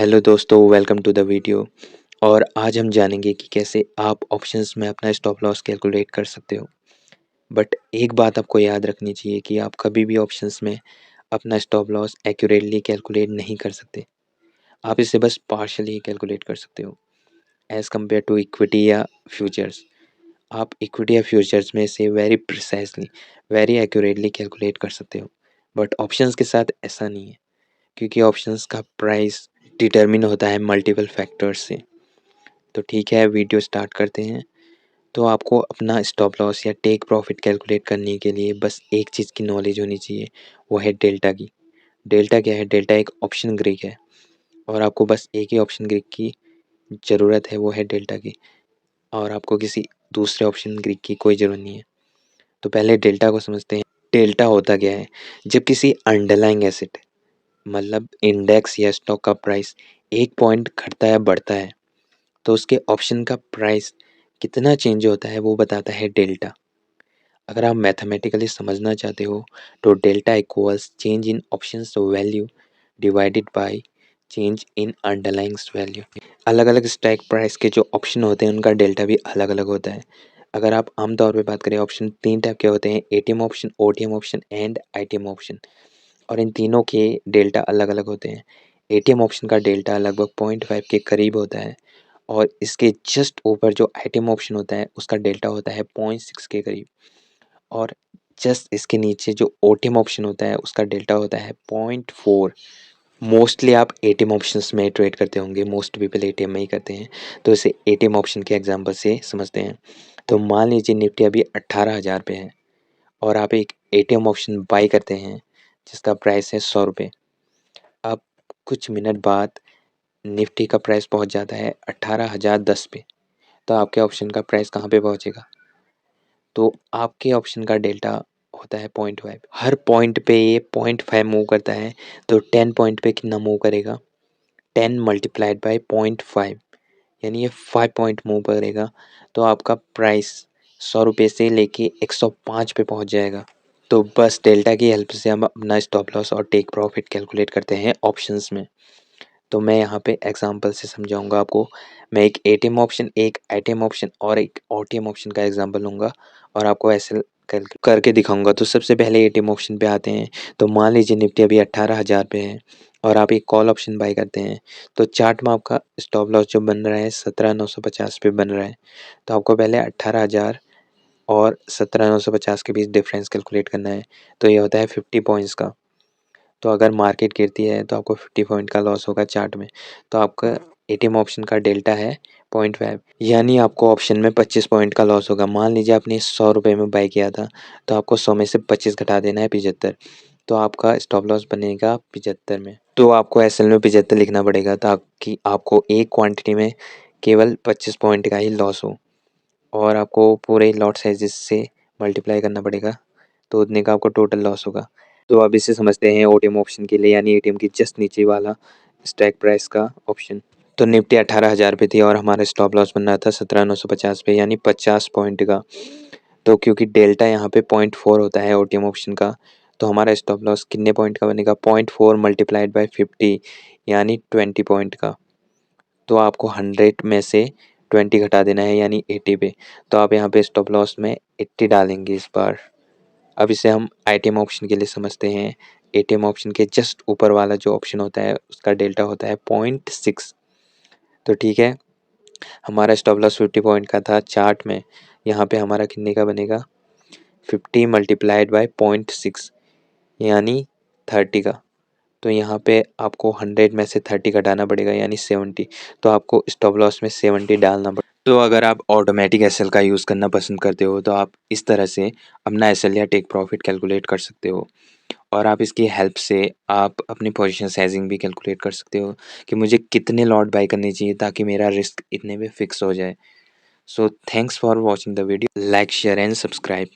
Hello दोस्तों, welcome to the video. और आज हम जानेंगे कि कैसे आप ऑप्शंस में अपना स्टॉप लॉस कैलकुलेट कर सकते हो। बट एक बात आपको याद रखनी चाहिए कि आप कभी भी ऑप्शंस में अपना स्टॉप लॉस एक्यूरेटली कैलकुलेट नहीं कर सकते। आप इसे बस पार्शली कैलकुलेट कर सकते हो एज़ कम्पेयर टू इक्विटी या फ्यूचर्स। आप इक्विटी या फ्यूचर्स में इसे very precisely, very accurately calculate कर सकते हो। बट ऑप्शंस के साथ ऐसा नहीं है, क्योंकि ऑप्शंस का प्राइस डिटरमिन होता है मल्टीपल फैक्टर्स से। तो ठीक है, वीडियो स्टार्ट करते हैं। तो आपको अपना स्टॉप लॉस या टेक प्रॉफिट कैलकुलेट करने के लिए बस एक चीज़ की नॉलेज होनी चाहिए, वो है डेल्टा की। डेल्टा क्या है? डेल्टा एक ऑप्शन ग्रीक है और आपको बस एक ही ऑप्शन ग्रीक की ज़रूरत है, वो है डेल्टा की। और आपको किसी दूसरे ऑप्शन ग्रीक की कोई ज़रूरत नहीं है। तो पहले डेल्टा को समझते हैं। डेल्टा होता क्या है? जब किसी अंडरलाइंग एसेट मतलब इंडेक्स या स्टॉक का प्राइस एक पॉइंट घटता या बढ़ता है, तो उसके ऑप्शन का प्राइस कितना चेंज होता है वो बताता है डेल्टा। अगर आप मैथमेटिकली समझना चाहते हो तो delta equals change in options value divided by change in underlyings value. अलग अलग स्ट्राइक प्राइस के जो ऑप्शन होते हैं उनका डेल्टा भी अलग अलग होता है। अगर आप आमतौर पे बात करें, ऑप्शन तीन टाइप के होते हैं: ATM option, OTM option and ITM option. और इन तीनों के डेल्टा अलग अलग होते हैं। एटीएम ऑप्शन का डेल्टा लगभग 0.5 के करीब होता है और इसके जस्ट ऊपर जो आईटीएम ऑप्शन होता है उसका डेल्टा होता है 0.6 के करीब। और जस्ट इसके नीचे जो ओटीएम ऑप्शन होता है उसका डेल्टा होता है 0.4। मोस्टली आप एटीएम ऑप्शंस में ट्रेड करते होंगे, मोस्ट पीपल एटीएम में ही करते हैं, तो इसे एटीएम ऑप्शन के एग्जांपल से समझते हैं। तो मान लीजिए निफ्टी अभी 18,000 पे है और आप एक एटीएम ऑप्शन बाई करते हैं जिसका प्राइस है 100 रुपये। अब कुछ मिनट बाद निफ्टी का प्राइस पहुंच जाता है 18,010 पे, तो आपके ऑप्शन का प्राइस कहाँ पे पहुंचेगा? तो आपके ऑप्शन का डेल्टा होता है 0.5। हर पॉइंट पे ये 0.5 मूव करता है, तो 10 पॉइंट पे कितना मूव करेगा? 10 मल्टीप्लाइड बाई 0.5, यानी ये 5 पॉइंट मूव करेगा। तो आपका प्राइस 100 रुपये से लेके 105 पे पहुंच जाएगा। तो बस डेल्टा की हेल्प से हम अपना स्टॉप लॉस और टेक प्रॉफिट कैलकुलेट करते हैं ऑप्शंस में। तो मैं यहाँ पे एग्जांपल से समझाऊंगा आपको। मैं एक एटीएम ऑप्शन, एक आईटीएम ऑप्शन और एक ओटीएम ऑप्शन का एग्जांपल लूँगा और आपको ऐसे करके दिखाऊंगा। तो सबसे पहले एटीएम ऑप्शन पे आते हैं। तो मान लीजिए निफ्टी अभी 18,000 पे है और आप एक कॉल ऑप्शन बाई करते हैं, तो चार्ट में आपका स्टॉप लॉस जो बन रहा है 17,950 पे बन रहा है। तो आपको पहले 18,000 और 17,950 के बीच डिफरेंस कैलकुलेट करना है। तो ये होता है 50 पॉइंट्स का। तो अगर मार्केट गिरती है तो आपको 50 पॉइंट का लॉस होगा चार्ट में। तो आपका एटीएम ऑप्शन का डेल्टा है 0.5, यानी आपको ऑप्शन में 25 पॉइंट का लॉस होगा। मान लीजिए आपने 100 रुपये में बाई किया था, तो आपको 100 में से 25 घटा देना है 75। तो आपका स्टॉप लॉस बनेगा 75 में। तो आपको एसएल में 75 लिखना पड़ेगा ताकि आपको एक क्वांटिटी में केवल 25 पॉइंट का ही लॉस हो और आपको पूरे लॉट साइजेस से मल्टीप्लाई करना पड़ेगा, तो उतने का आपको टोटल लॉस होगा। तो अब इसे समझते हैं ओटीएम ऑप्शन के लिए, यानी एटीएम के जस्ट नीचे वाला स्ट्राइक प्राइस का ऑप्शन। तो निफ्टी 18,000 पे थी और हमारा स्टॉप लॉस बन रहा था 17,950 पे, यानी 50 पॉइंट का। तो क्योंकि डेल्टा यहाँ पे 0.4 होता है ओटीएम ऑप्शन का, तो हमारा स्टॉप लॉस कितने पॉइंट का बनेगा? 0.4 मल्टीप्लाइड बाई 50, यानी 20 पॉइंट का। तो आपको 100 में से 20 घटा देना है, यानी 80 पे। तो आप यहाँ पे स्टॉप लॉस में 80 डालेंगे इस बार। अब इसे हम आईटीएम ऑप्शन के लिए समझते हैं। एटीएम ऑप्शन के जस्ट ऊपर वाला जो ऑप्शन होता है उसका डेल्टा होता है 0.6। तो ठीक है, हमारा स्टॉप लॉस 50 पॉइंट का था चार्ट में। यहाँ पे हमारा कितने का बनेगा? 50 मल्टीप्लाइड बाय 0.6, यानी 30 का। तो यहाँ पे आपको 100 में से 30 घटाना पड़ेगा, यानी 70। तो आपको स्टॉप लॉस में 70 डालना पड़ेगा। तो अगर आप ऑटोमेटिक एसएल का यूज़ करना पसंद करते हो तो आप इस तरह से अपना एसएल या टेक प्रॉफिट कैलकुलेट कर सकते हो। और आप इसकी हेल्प से आप अपनी पोजीशन साइजिंग भी कैलकुलेट कर सकते हो कि मुझे कितने लॉट बाई करने चाहिए ताकि मेरा रिस्क इतने में फिक्स हो जाए। So thanks for watching the video. Like, share and subscribe.